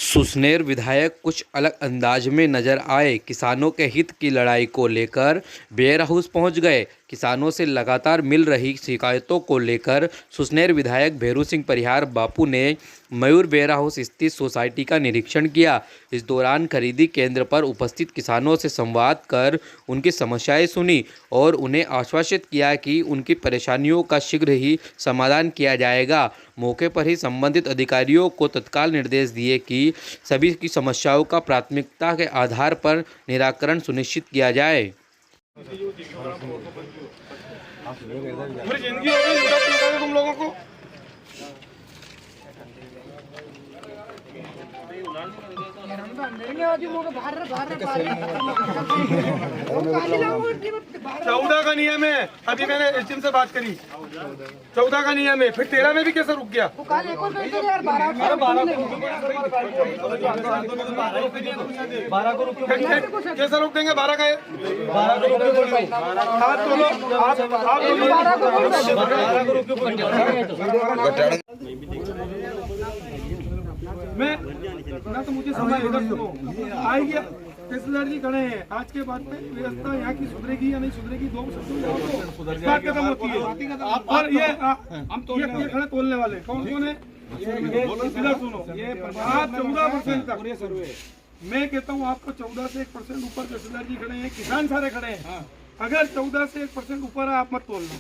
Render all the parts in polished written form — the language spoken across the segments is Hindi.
सुसनेर विधायक कुछ अलग अंदाज में नजर आए। किसानों के हित की लड़ाई को लेकर वेयर हाउस पहुंच गए। किसानों से लगातार मिल रही शिकायतों को लेकर सुसनेर विधायक भैरू सिंह परिहार बापू ने मयूर वेयर हाउस स्थित सोसाइटी का निरीक्षण किया। इस दौरान खरीदी केंद्र पर उपस्थित किसानों से संवाद कर उनकी समस्याएं सुनी और उन्हें आश्वासित किया कि उनकी परेशानियों का शीघ्र ही समाधान किया जाएगा। मौके पर ही संबंधित अधिकारियों को तत्काल निर्देश दिए कि सभी की समस्याओं का प्राथमिकता के आधार पर निराकरण सुनिश्चित किया जाए। पूरी जिंदगी हो गई तुम लोगों को। चौदह का नियम है, अभी मैंने एसडीएम से बात करी। 14 का नियम है, फिर 13 में भी कैसे रुक गया? 12 कैसे रोक देंगे? 12 का मैं ना तो मुझे समझ आएगी। तहसीलदार जी खड़े हैं, आज के बाद में व्यवस्था यहाँ की सुधरेगी या नहीं सुधरेगी, दो बात खत्म होती है। और ये खड़े तोलने वाले कौन है? इधर सुनो, आप 14% तक, मैं कहता हूँ आपको 14 से 1% ऊपर तहसीलदार जी खड़े हैं, किसान सारे खड़े हैं। अगर 14 से 1% ऊपर है आप मत तोलना,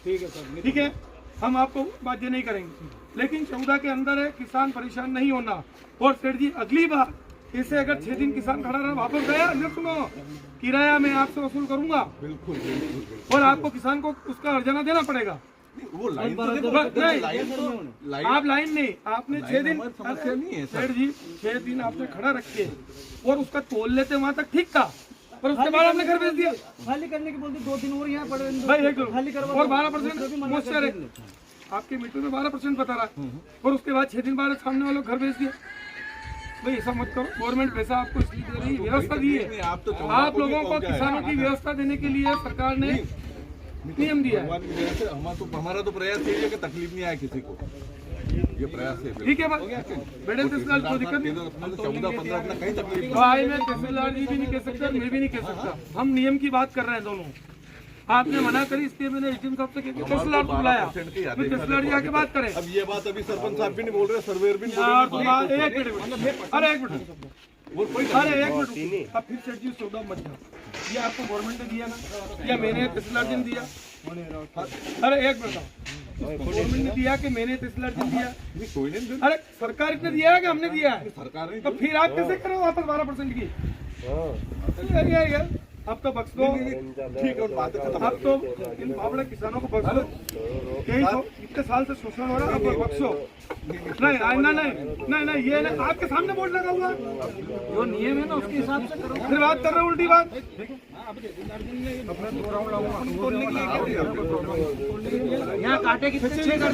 ठीक है सर, ठीक है, हम आपको बाध्य नहीं करेंगे। लेकिन 14 के अंदर है, किसान परेशान नहीं होना। और सेठ जी अगली बार इसे अगर 6 दिन किसान खड़ा रहा, वापस गया न सुनो, किराया मैं आपसे वसूल करूंगा। बिल्कुल। और आपको किसान को उसका हर्जाना देना पड़ेगा। वो लाइन आप लाइन नहीं, आपने 6 दिन सेठ जी 6 दिन आपने खड़ा रखे और उसका तोल लेते वहां तक ठीक था, पर उसके बाद आपने घर भेज दिया। खाली करने की बोलते 2 दिन और यहाँ पड़े भाई, खाली करवा। और 12% मॉइस्चर है आपके मीटर में, 12% बता रहा है। और उसके बाद 6 दिन बाद सामने वालों घर भेज दिया। भाई ऐसा मत करो, गवर्नमेंट पैसा आपको इसलिए दे रही है, व्यवस्था दी है। आप लोगों को किसानों की व्यवस्था देने के लिए सरकार ने नियम दिया है। हमारा तो प्रयास यही है कि तकलीफ नहीं आए किसी को, ये प्रयास है। ठीक है, बेटे तहसीलदार को दिक्कत नहीं। 14-15 अपना कहीं तकलीफ भाई मैं तहसीलदार जी भी नहीं कह सकता, मैं भी नहीं कह सकता, हम नियम की बात कर रहे हैं दोनों। आपने मना करी, इसलिए मैंने एसडीएम साहब से तहसीलदार को बुलाया, तहसीलदार जी आके बात करें। अब ये बात अभी सरपंच साहब भी नहीं बोल रहे, सर्वेयर भी नहीं बोल रहे। एक मिनट, अरे एक मिनट, अब फिर सेठ जी 14 मत जाओ। ये आपको गवर्नमेंट ने दिया ना, या मैंने तहसीलदार जी ने दिया? अरे एक मिनट, गवर्नमेंट ने दिया कि मैंने तहसीलदार जी दिया? कोई नहीं। अरे सरकार ने दिया है कि हमने दिया है? सरकार ने। तो फिर आप कैसे करो वापस 12% की? अब तो बख्श दो, ठीक है, बात खत्म। अब तो इन बाबड़े किसानों को बख्श दो। यही तो इतने साल से शोषण हो रहा है, अब बख्शो। नहीं, ये ना आपके सामने बोर्ड लगा हुआ, जो नियम है ना उसके हिसाब से करो। फिर बात कर रहे हो उल्टी बात। यहाँ कांटे की 6 कर